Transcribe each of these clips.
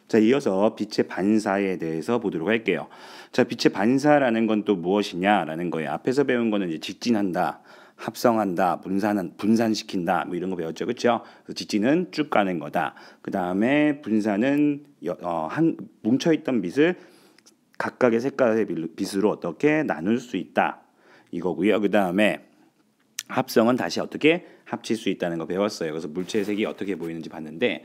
자, 이어서 빛의 반사에 대해서 보도록 할게요. 자, 빛의 반사라는 건 또 무엇이냐라는 거예요. 앞에서 배운 거는 이제 직진한다, 합성한다, 분산시킨다, 뭐 이런 거 배웠죠, 그렇죠? 직진은 쭉 가는 거다. 그 다음에 분산은 뭉쳐있던 빛을 각각의 색깔의 빛으로 어떻게 나눌 수 있다, 이거고요. 그 다음에 합성은 다시 어떻게 합칠 수 있다는 거 배웠어요. 그래서 물체의 색이 어떻게 보이는지 봤는데,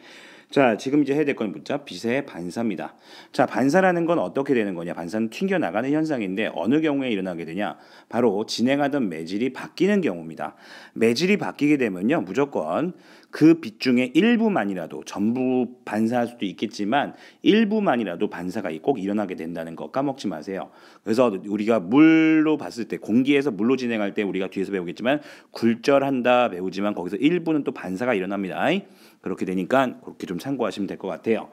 자, 지금 이제 해야 될 건 뭐죠? 빛의 반사입니다. 자, 반사라는 건 어떻게 되는 거냐? 반사는 튕겨나가는 현상인데 어느 경우에 일어나게 되냐? 바로 진행하던 매질이 바뀌는 경우입니다. 매질이 바뀌게 되면요, 무조건 그 빛 중에 일부만이라도, 전부 반사할 수도 있겠지만 일부만이라도 반사가 꼭 일어나게 된다는 거 까먹지 마세요. 그래서 우리가 물로 봤을 때, 공기에서 물로 진행할 때 우리가 뒤에서 배우겠지만 굴절한다 배우지만 거기서 일부는 또 반사가 일어납니다. 그렇게 되니까 그렇게 좀 참고하시면 될 것 같아요.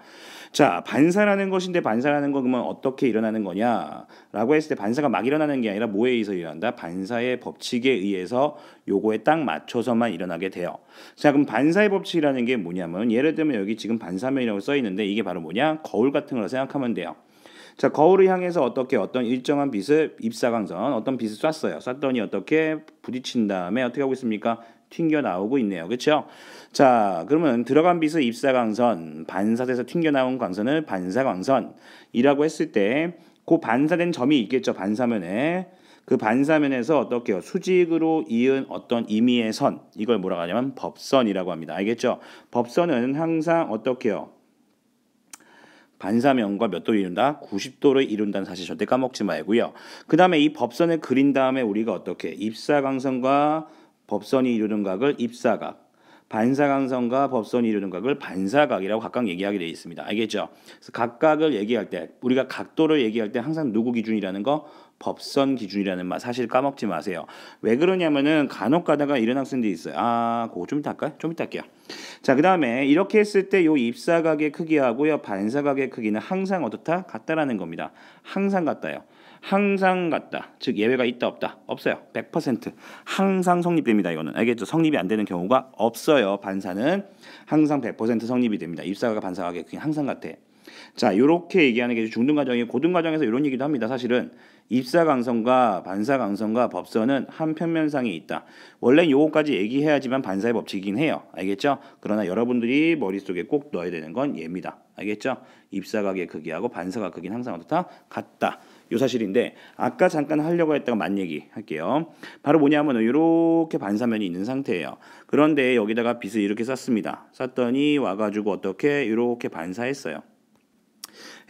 자, 반사라는 것인데, 반사라는 건 그러면 어떻게 일어나는 거냐라고 했을 때, 반사가 막 일어나는 게 아니라 뭐에 의해서 일어난다? 반사의 법칙에 의해서 요거에 딱 맞춰서만 일어나게 돼요. 자, 그럼 반사의 법칙이라는 게 뭐냐면, 예를 들면 여기 지금 반사면이라고 써 있는데 이게 바로 뭐냐? 거울 같은 거라 생각하면 돼요. 자, 거울을 향해서 어떤 일정한 빛을, 입사광선 어떤 빛을 쐈어요. 쐈더니 어떻게 부딪힌 다음에 어떻게 하고 있습니까? 튕겨 나오고 있네요. 그렇죠? 자, 그러면 들어간 빛의 입사광선, 반사돼서 튕겨 나온 광선을 반사광선이라고 했을 때 그 반사된 점이 있겠죠. 반사면에. 그 반사면에서 어떻게요? 수직으로 이은 어떤 임의의 선, 이걸 뭐라고 하냐면 법선이라고 합니다. 알겠죠? 법선은 항상 어떻게요? 반사면과 몇 도를 이룬다? 90도를 이룬다는 사실 절대 까먹지 말고요. 그 다음에 이 법선을 그린 다음에 우리가 어떻게 입사광선과 법선이 이루는 각을 입사각, 반사광선과 법선이 이루는 각을 반사각이라고 각각 얘기하게 되어 있습니다. 알겠죠? 그래서 각각을 얘기할 때, 우리가 각도를 얘기할 때 항상 누구 기준이라는 거? 법선 기준이라는 말 사실 까먹지 마세요. 왜 그러냐면은 간혹 가다가 이런 학생들이 있어요. 그거 좀 이따 할까요? 좀 이따 할게요. 자, 그 다음에 이렇게 했을 때 요 입사각의 크기하고요 반사각의 크기는 항상 어떻다? 같다라는 겁니다. 항상 같다요. 항상 같다. 즉 예외가 있다 없다? 없어요. 100% 항상 성립됩니다. 이거는 알겠죠? 성립이 안 되는 경우가 없어요. 반사는 항상 100% 성립이 됩니다. 입사각과 반사각의 크기 항상 같아. 자, 요렇게 얘기하는 게 중등과정이에요. 고등과정에서 이런 얘기도 합니다. 사실은 입사광선과 반사광선과 법선은 한 평면상에 있다. 원래 요거까지 얘기해야지만 반사의 법칙이긴 해요. 알겠죠? 그러나 여러분들이 머릿속에 꼭 넣어야 되는 건 얘입니다. 알겠죠? 입사각의 크기하고 반사각 크기는 항상 어떻다? 같다. 요 사실인데, 아까 잠깐 하려고 했다가 만 얘기 할게요. 바로 뭐냐면 이렇게 반사면이 있는 상태예요. 그런데 여기다가 빛을 이렇게 쐈습니다. 쐈더니 와가지고 어떻게 이렇게 반사했어요.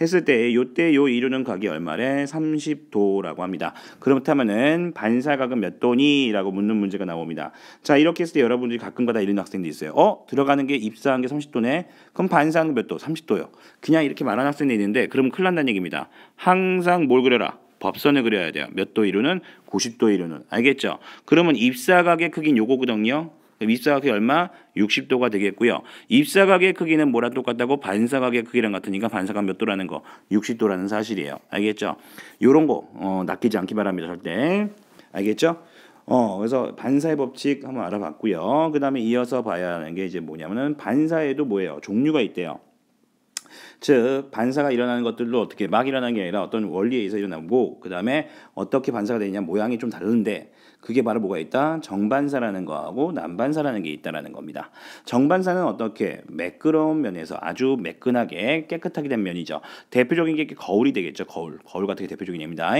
했을 때 요때 요 이루는 각이 얼마래? 30도라고 합니다. 그렇다면은 반사각은 몇 도니? 라고 묻는 문제가 나옵니다. 자, 이렇게 했을 때 여러분들이 가끔가다 이런 학생들이 있어요. 들어가는 게 입사한 게 30도네? 그럼 반사하는 게 몇 도? 30도요. 그냥 이렇게 말하는 학생들이 있는데 그러면 큰일 난다는 얘기입니다. 항상 뭘 그려라? 법선을 그려야 돼요. 몇 도 이루는? 90도 이루는. 알겠죠? 그러면 입사각의 크기는 요거거든요. 입사각이 얼마? 60도가 되겠고요. 입사각의 크기는 뭐랑 똑같다고? 반사각의 크기랑 같으니까 반사각 몇 도라는 거? 60도라는 사실이에요. 알겠죠? 요런 거 낚이지 않기 바랍니다. 절대. 알겠죠? 그래서 반사의 법칙 한번 알아봤고요. 그 다음에 이어서 봐야 하는 게 이제 뭐냐면은 반사에도 뭐예요? 종류가 있대요. 즉 반사가 일어나는 것들도 어떻게 막 일어나는 게 아니라 어떤 원리에 의해서 일어나고, 그 다음에 어떻게 반사가 되냐 모양이 좀 다른데, 그게 바로 뭐가 있다? 정반사라는 거하고 난반사라는 게 있다라는 겁니다. 정반사는 어떻게? 매끄러운 면에서 아주 매끈하게 깨끗하게 된 면이죠. 대표적인 게 거울이 되겠죠. 거울 같은 게 대표적인 예입니다.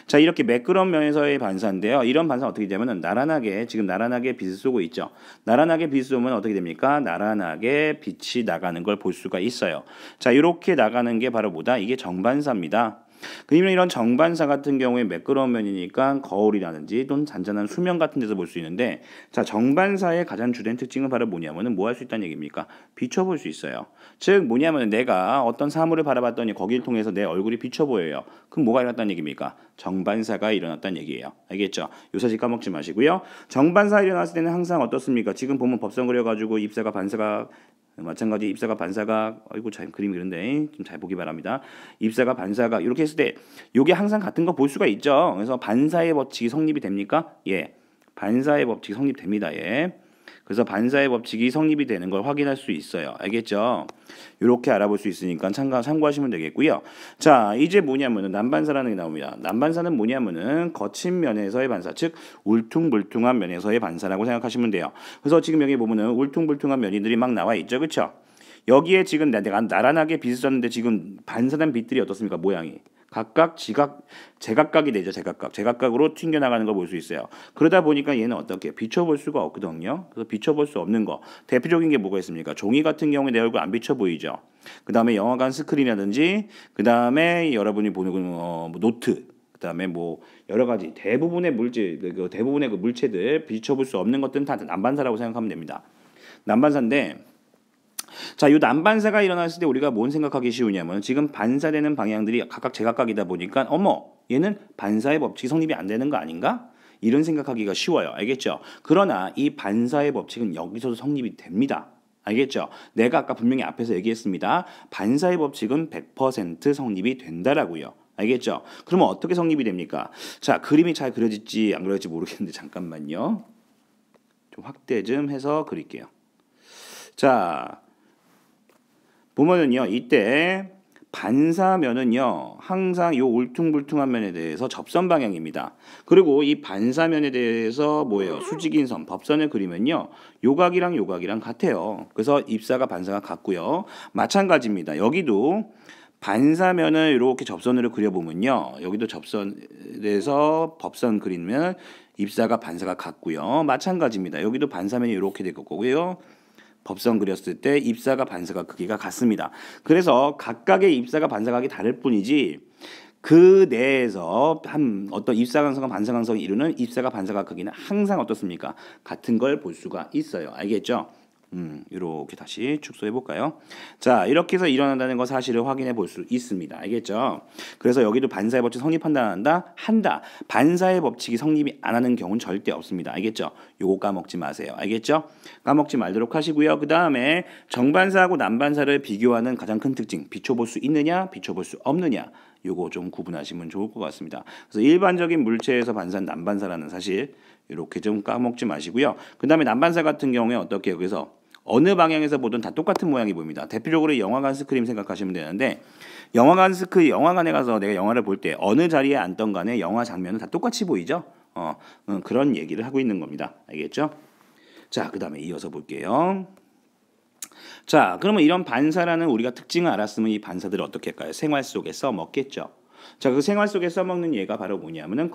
자, 이렇게 매끄러운 면에서의 반사인데요. 이런 반사는 어떻게 되냐면 나란하게, 지금 나란하게 빛을 쏘고 있죠. 나란하게 빛을 쏘면 어떻게 됩니까? 나란하게 빛이 나가는 걸 볼 수가 있어요. 자, 이렇게 나가는 게 바로 뭐다? 이게 정반사입니다. 그러면 이런 정반사 같은 경우에 매끄러운 면이니까 거울이라든지 또는 잔잔한 수면 같은 데서 볼 수 있는데, 자, 정반사의 가장 주된 특징은 바로 뭐냐면은 뭐 할 수 있다는 얘기입니까? 비춰볼 수 있어요. 즉 뭐냐면 내가 어떤 사물을 바라봤더니 거기를 통해서 내 얼굴이 비쳐 보여요. 그럼 뭐가 일어났다는 얘기입니까? 정반사가 일어났다는 얘기예요. 알겠죠? 요 사실 까먹지 마시고요. 정반사 일어났을 때는 항상 어떻습니까? 지금 보면 법선 그려가지고 입사가 반사가 마찬가지 입사가 반사각, 아이고 참 그림이 그런데 좀 잘 보기 바랍니다. 입사가 반사각 이렇게 했을 때 이게 항상 같은 거 볼 수가 있죠. 그래서 반사의 법칙이 성립이 됩니까? 예, 반사의 법칙이 성립됩니다. 예. 그래서 반사의 법칙이 성립이 되는 걸 확인할 수 있어요. 알겠죠? 이렇게 알아볼 수 있으니까 참고하시면 되겠고요. 자, 이제 뭐냐면은 난반사라는 게 나옵니다. 난반사는 뭐냐면은 거친 면에서의 반사, 즉 울퉁불퉁한 면에서의 반사라고 생각하시면 돼요. 그래서 지금 여기 보면은 울퉁불퉁한 면이들이 막 나와 있죠, 그렇죠? 여기에 지금 내가 나란하게 빗을 썼는데 지금 반사된 빛들이 어떻습니까? 모양이 각각 제각각이 되죠. 제각각으로 튕겨나가는 걸 볼 수 있어요. 그러다 보니까 얘는 어떻게 비춰볼 수가 없거든요. 그래서 비춰볼 수 없는 거 대표적인 게 뭐가 있습니까? 종이 같은 경우에 내 얼굴 안 비쳐 보이죠. 그 다음에 영화관 스크린이라든지 그 다음에 여러분이 보는 노트, 그 다음에 뭐 여러 가지 대부분의 그 물체들 비춰볼 수 없는 것들은 다 난반사라고 생각하면 됩니다. 난반사인데, 자, 이 난반사가 일어났을 때 우리가 뭔 생각하기 쉬우냐면 지금 반사되는 방향들이 각각 제각각이다 보니까 어머, 얘는 반사의 법칙이 성립이 안 되는 거 아닌가? 이런 생각하기가 쉬워요. 알겠죠? 그러나 이 반사의 법칙은 여기서도 성립이 됩니다. 알겠죠? 내가 아까 분명히 앞에서 얘기했습니다. 반사의 법칙은 100% 성립이 된다라고요. 알겠죠? 그러면 어떻게 성립이 됩니까? 자, 그림이 잘 그려질지 안 그려질지 모르겠는데 잠깐만요. 좀 확대 좀 해서 그릴게요. 자, 보면은요, 이때 반사면은요 항상 요 울퉁불퉁한 면에 대해서 접선 방향입니다. 그리고 이 반사면에 대해서 뭐예요? 수직인 선, 법선을 그리면요 요각이랑 같아요. 그래서 입사가 반사가 같고요. 마찬가지입니다. 여기도 반사면을 이렇게 접선으로 그려보면요 여기도 접선에서 법선 그리면 입사가 반사가 같고요. 마찬가지입니다. 여기도 반사면이 이렇게 될 거고요. 법선 그렸을 때 입사가 반사가 크기가 같습니다. 그래서 각각의 입사가 반사각이 다를 뿐이지 그 내에서 한 어떤 입사광선과 반사광선이 이루는 입사가 반사각 크기는 항상 어떻습니까? 같은 걸 볼 수가 있어요. 알겠죠? 이렇게 다시 축소해 볼까요? 자, 이렇게 해서 일어난다는 거 사실을 확인해 볼 수 있습니다. 알겠죠? 그래서 여기도 반사의 법칙 성립한다 한다. 반사의 법칙이 성립이 안 하는 경우는 절대 없습니다. 알겠죠? 요거 까먹지 마세요. 알겠죠? 까먹지 말도록 하시고요. 그 다음에 정반사하고 난반사를 비교하는 가장 큰 특징, 비춰볼 수 있느냐, 비춰볼 수 없느냐. 요거 좀 구분하시면 좋을 것 같습니다. 그래서 일반적인 물체에서 반사는 난반사라는 사실 이렇게 좀 까먹지 마시고요. 그 다음에 난반사 같은 경우에 어떻게 여기서 어느 방향에서 보든 다 똑같은 모양이 보입니다. 대표적으로 영화관 스크린 생각하시면 되는데 영화관에 가서 내가 영화를 볼 때 어느 자리에 앉던 간에 영화 장면은 다 똑같이 보이죠? 그런 얘기를 하고 있는 겁니다. 알겠죠? 자, 그 다음에 이어서 볼게요. 자, 그러면 이런 반사라는 우리가 특징을 알았으면 이 반사들을 어떻게 할까요? 생활 속에 써먹겠죠. 자, 그 생활 속에 써먹는 예가 바로 뭐냐면은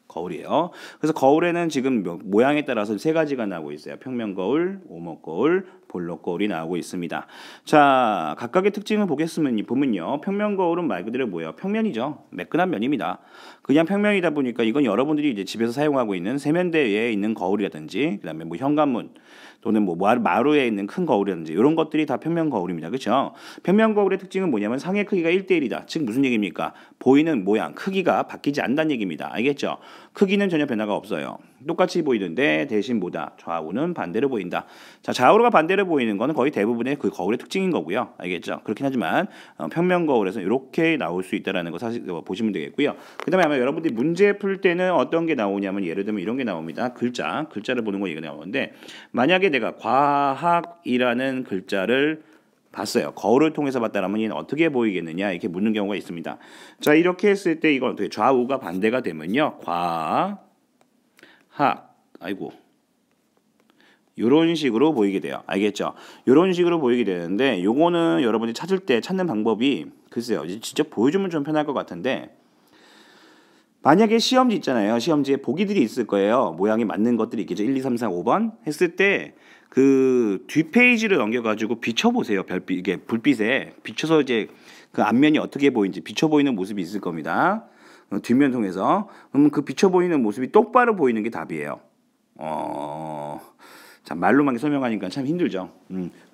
거울이에요. 그래서 거울에는 지금 모양에 따라서 세 가지가 나오고 있어요. 평면 거울, 오목 거울, 볼록 거울이 나오고 있습니다. 자, 각각의 특징을 보면요. 평면 거울은 말 그대로 뭐예요? 평면이죠. 매끈한 면입니다. 그냥 평면이다 보니까 이건 여러분들이 이제 집에서 사용하고 있는 세면대에 있는 거울이라든지 그다음에 뭐 현관문 또는 뭐 마루에 있는 큰 거울이라든지 이런 것들이 다 평면 거울입니다. 그렇죠? 평면 거울의 특징은 뭐냐면 상의 크기가 1대1이다. 즉 무슨 얘기입니까? 보이는 모양, 크기가 바뀌지 않는다는 얘기입니다. 알겠죠? 크기는 전혀 변화가 없어요. 똑같이 보이는데 대신 뭐다? 좌우는 반대로 보인다. 자, 좌우가 반대로 보이는 거는 거의 대부분의 그 거울의 특징인 거고요. 알겠죠? 그렇긴 하지만 평면 거울에서 이렇게 나올 수 있다라는 거 사실 보시면 되겠고요. 그다음에 아마 여러분들이 문제 풀 때는 어떤 게 나오냐면 예를 들면 이런 게 나옵니다. 글자를 보는 거 이거 나오는데 만약에 내가 과학이라는 글자를 봤어요. 거울을 통해서 봤다라면 얘는 어떻게 보이겠느냐 이렇게 묻는 경우가 있습니다. 자, 이렇게 했을 때 이건 어떻게 좌우가 반대가 되면요. 요런 식으로 보이게 돼요. 알겠죠? 요런 식으로 보이게 되는데 요거는 여러분이 찾는 방법이 글쎄요. 진짜 보여주면 좀 편할 것 같은데 만약에 시험지 있잖아요. 시험지에 보기들이 있을 거예요. 모양이 맞는 것들이 있겠죠. 1, 2, 3, 4, 5번 했을 때 그 뒷페이지를 넘겨가지고 비춰보세요. 이게 불빛에 비춰서 이제 그 앞면이 어떻게 보이는지 비춰 보이는 모습이 있을 겁니다. 뒷면 통해서 그러면 그 비춰 보이는 모습이 똑바로 보이는 게 답이에요. 자, 말로만 설명하니까 참 힘들죠.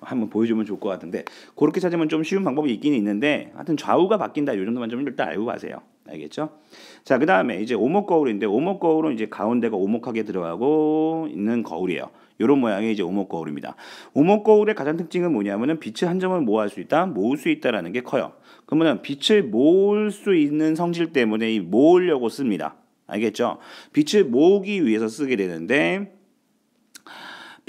한번 보여주면 좋을 것 같은데 그렇게 찾으면 좀 쉬운 방법이 있긴 있는데 하여튼 좌우가 바뀐다 이 정도만 좀 일단 알고 가세요. 알겠죠? 자, 그 다음에 이제 오목 거울인데 오목 거울은 이제 가운데가 오목하게 들어가고 있는 거울이에요. 이런 모양의 이제 오목 거울입니다. 오목 거울의 가장 특징은 뭐냐면은 빛을 한 점을 모을 수 있다라는 게 커요. 그러면 빛을 모을 수 있는 성질 때문에 이 모으려고 씁니다. 알겠죠? 빛을 모으기 위해서 쓰게 되는데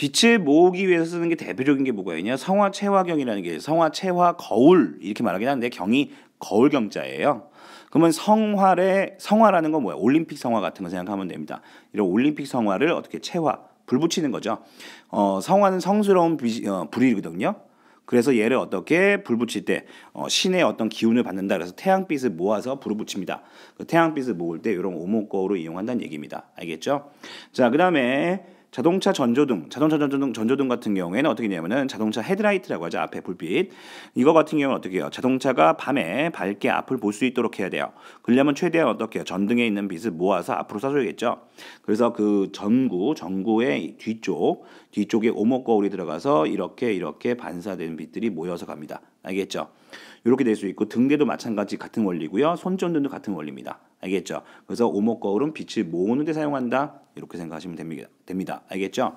빛을 모으기 위해서 쓰는 게 대표적인 게 뭐가 있냐? 성화채화경이라는 게 성화채화 거울 이렇게 말하긴 하는데 경이 거울 경자예요. 그러면 성화라는 건 뭐야? 올림픽 성화 같은 거 생각하면 됩니다. 이런 올림픽 성화를 어떻게 채화 불 붙이는 거죠. 성화는 성스러운 불이거든요. 그래서 얘를 어떻게 불 붙일 때 신의 어떤 기운을 받는다. 그래서 태양빛을 모아서 불을 붙입니다. 그 태양빛을 모을 때 이런 오목거울을 이용한다는 얘기입니다. 알겠죠? 자, 그다음에 자동차 전조등 같은 경우에는 어떻게 되냐면은 자동차 헤드라이트라고 하죠. 앞에 불빛. 이거 같은 경우는 어떻게 해요? 자동차가 밤에 밝게 앞을 볼 수 있도록 해야 돼요. 그러려면 최대한 어떻게 해요? 전등에 있는 빛을 모아서 앞으로 쏴줘야겠죠. 그래서 그 전구의 뒤쪽에 오목거울이 들어가서 이렇게 반사되는 빛들이 모여서 갑니다. 알겠죠? 이렇게 될 수 있고 등대도 마찬가지 같은 원리고요. 손전등도 같은 원리입니다. 알겠죠? 그래서 오목거울은 빛을 모으는 데 사용한다. 이렇게 생각하시면 됩니다. 알겠죠?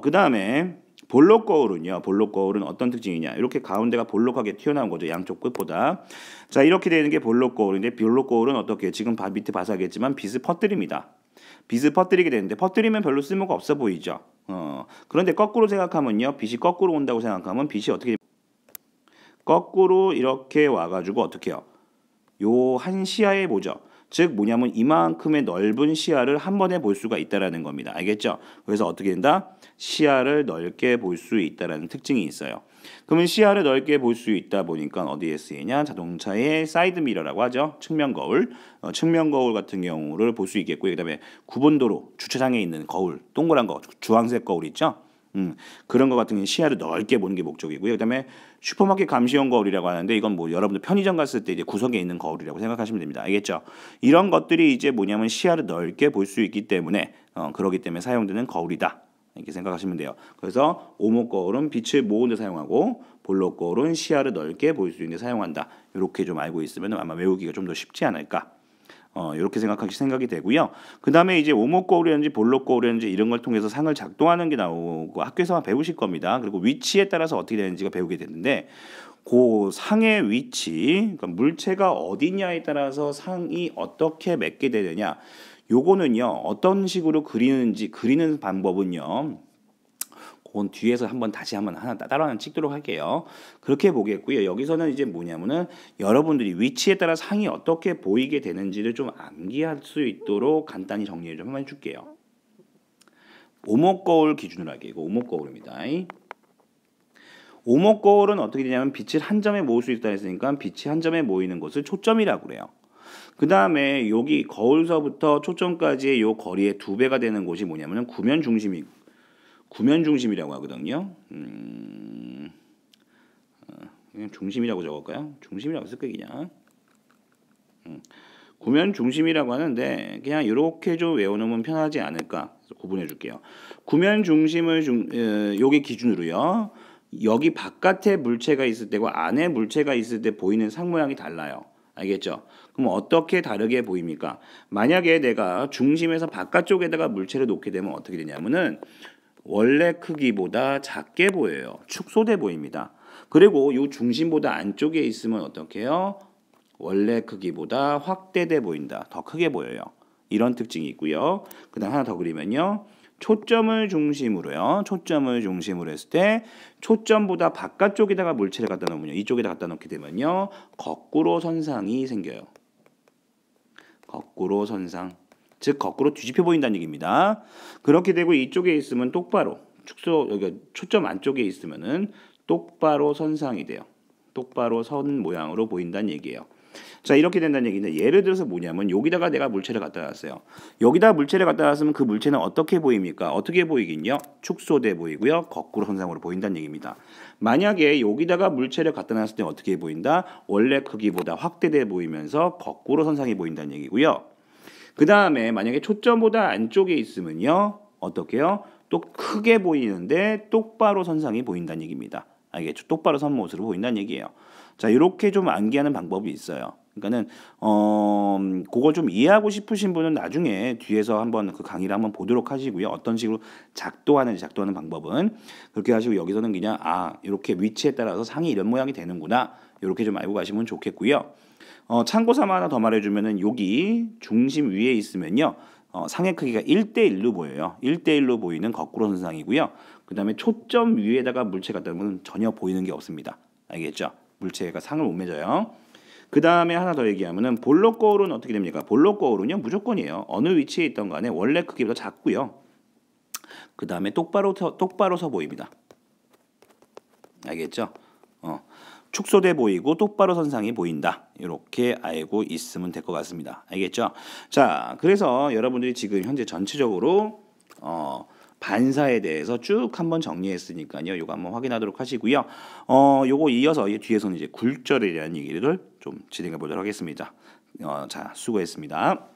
그 다음에 볼록거울은 어떤 특징이냐? 이렇게 가운데가 볼록하게 튀어나온 거죠. 양쪽 끝보다. 자, 이렇게 되는 게 볼록거울인데 볼록거울은 어떻게 지금 밑에 봐서 알겠지만 빛을 퍼뜨립니다. 빛을 퍼뜨리게 되는데 퍼뜨리면 별로 쓸모가 없어 보이죠. 그런데 거꾸로 생각하면요. 빛이 거꾸로 온다고 생각하면 빛이 어떻게 거꾸로 이렇게 와가지고 어떻게 해요? 요 한 시야에 보죠. 즉 뭐냐면 이만큼의 넓은 시야를 한 번에 볼 수가 있다라는 겁니다. 알겠죠? 그래서 어떻게 된다? 시야를 넓게 볼 수 있다라는 특징이 있어요. 그러면 시야를 넓게 볼 수 있다 보니까 어디에 쓰이냐? 자동차의 사이드 미러라고 하죠. 측면 거울. 측면 거울 같은 경우를 볼 수 있겠고요. 그다음에 구분도로 주차장에 있는 거울, 동그란 거, 주황색 거울 있죠? 그런 거 같은 경우는 시야를 넓게 보는 게 목적이고요. 그다음에 슈퍼마켓 감시용 거울이라고 하는데 이건 뭐 여러분들 편의점 갔을 때 이제 구석에 있는 거울이라고 생각하시면 됩니다. 알겠죠? 이런 것들이 이제 뭐냐면 시야를 넓게 볼 수 있기 때문에 그러기 때문에 사용되는 거울이다. 이렇게 생각하시면 돼요. 그래서 오목거울은 빛을 모으는 데 사용하고 볼록거울은 시야를 넓게 볼 수 있는 데 사용한다. 이렇게 좀 알고 있으면 아마 외우기가 좀 더 쉽지 않을까. 이렇게 생각이 되고요. 그 다음에 이제 오목거울이라든지 볼록거울이라든지 이런 걸 통해서 상을 작동하는 게 나오고 학교에서 배우실 겁니다. 그리고 위치에 따라서 어떻게 되는지가 배우게 되는데 그 상의 위치, 그러니까 물체가 어디냐에 따라서 상이 어떻게 맺게 되느냐. 요거는요. 어떤 식으로 그리는 방법은요. 그건 뒤에서 다시 한번 따로 하나 찍도록 할게요. 그렇게 보겠고요. 여기서는 이제 뭐냐면은 여러분들이 위치에 따라 상이 어떻게 보이게 되는지를 좀 암기할 수 있도록 간단히 정리를 좀 한번 해줄게요. 오목거울 기준으로 할게요. 이거 오목거울입니다. 오목거울은 어떻게 되냐면 빛을 한 점에 모을 수 있다 했으니까 빛이 한 점에 모이는 것을 초점이라고 그래요. 그 다음에 여기 거울서부터 초점까지의 요 거리의 2배가 되는 곳이 뭐냐면은 구면 중심이라고 하거든요. 그냥 중심이라고 적을까요? 중심이라고 쓸까요, 그냥? 구면 중심이라고 하는데 그냥 이렇게 좀 외워놓으면 편하지 않을까? 구분해 줄게요. 구면 중심을 여기 기준으로요. 여기 바깥에 물체가 있을 때와 안에 물체가 있을 때 보이는 상 모양이 달라요. 알겠죠? 그럼 어떻게 다르게 보입니까? 만약에 내가 중심에서 바깥쪽에다가 물체를 놓게 되면 어떻게 되냐면은 원래 크기보다 작게 보여요. 축소돼 보입니다. 그리고 이 중심보다 안쪽에 있으면 어떻게 해요? 원래 크기보다 확대돼 보인다. 더 크게 보여요. 이런 특징이 있고요. 그 다음 하나 더 그리면요. 초점을 중심으로 했을 때 초점보다 바깥쪽에다가 물체를 갖다 놓으면요. 이쪽에다 갖다 놓게 되면요. 거꾸로 선상이 생겨요. 거꾸로 선상. 즉 거꾸로 뒤집혀 보인다는 얘기입니다. 그렇게 되고 이쪽에 있으면 똑바로 여기 초점 안쪽에 있으면은 똑바로 선상이 돼요. 똑바로 선 모양으로 보인다는 얘기예요. 자, 이렇게 된다는 얘기인데 예를 들어서 뭐냐면 여기다가 내가 물체를 갖다 놨어요. 여기다 물체를 갖다 놨으면 그 물체는 어떻게 보입니까? 어떻게 보이긴요? 축소돼 보이고요. 거꾸로 선상으로 보인다는 얘기입니다. 만약에 여기다가 물체를 갖다 놨을 때 어떻게 보인다? 원래 크기보다 확대돼 보이면서 거꾸로 선상이 보인다는 얘기고요. 그 다음에 만약에 초점보다 안쪽에 있으면요. 어떻게요? 또 크게 보이는데 똑바로 선상이 보인다는 얘기입니다. 알겠죠? 똑바로 선 모습으로 보인다는 얘기예요. 자, 이렇게 좀 암기하는 방법이 있어요. 그러니까는 그걸 좀 이해하고 싶으신 분은 나중에 뒤에서 한번 그 강의를 한번 보도록 하시고요. 어떤 식으로 작동하는 방법은 그렇게 하시고 여기서는 그냥 이렇게 위치에 따라서 상이 이런 모양이 되는구나. 이렇게 좀 알고 가시면 좋겠고요. 참고 삼아 하나 더 말해주면은 여기 중심 위에 있으면요. 상의 크기가 1대1로 보여요. 1대1로 보이는 거꾸로 선상이고요. 그 다음에 초점 위에다가 물체가 뜨면 전혀 보이는 게 없습니다. 알겠죠? 물체가 상을 못 맺어요. 그 다음에 하나 더 얘기하면은 볼록 거울은 어떻게 됩니까? 볼록 거울은요 무조건이에요. 어느 위치에 있던 간에 원래 크기보다 작고요. 그 다음에 똑바로 서 보입니다. 알겠죠? 축소돼 보이고 똑바로 선상이 보인다. 이렇게 알고 있으면 될 것 같습니다. 알겠죠? 자, 그래서 여러분들이 지금 현재 전체적으로 반사에 대해서 쭉 한번 정리했으니까요. 요거 한번 확인하도록 하시고요. 요거 이어서 뒤에서는 이제 굴절에 대한 얘기를 좀 진행해 보도록 하겠습니다. 자, 수고했습니다.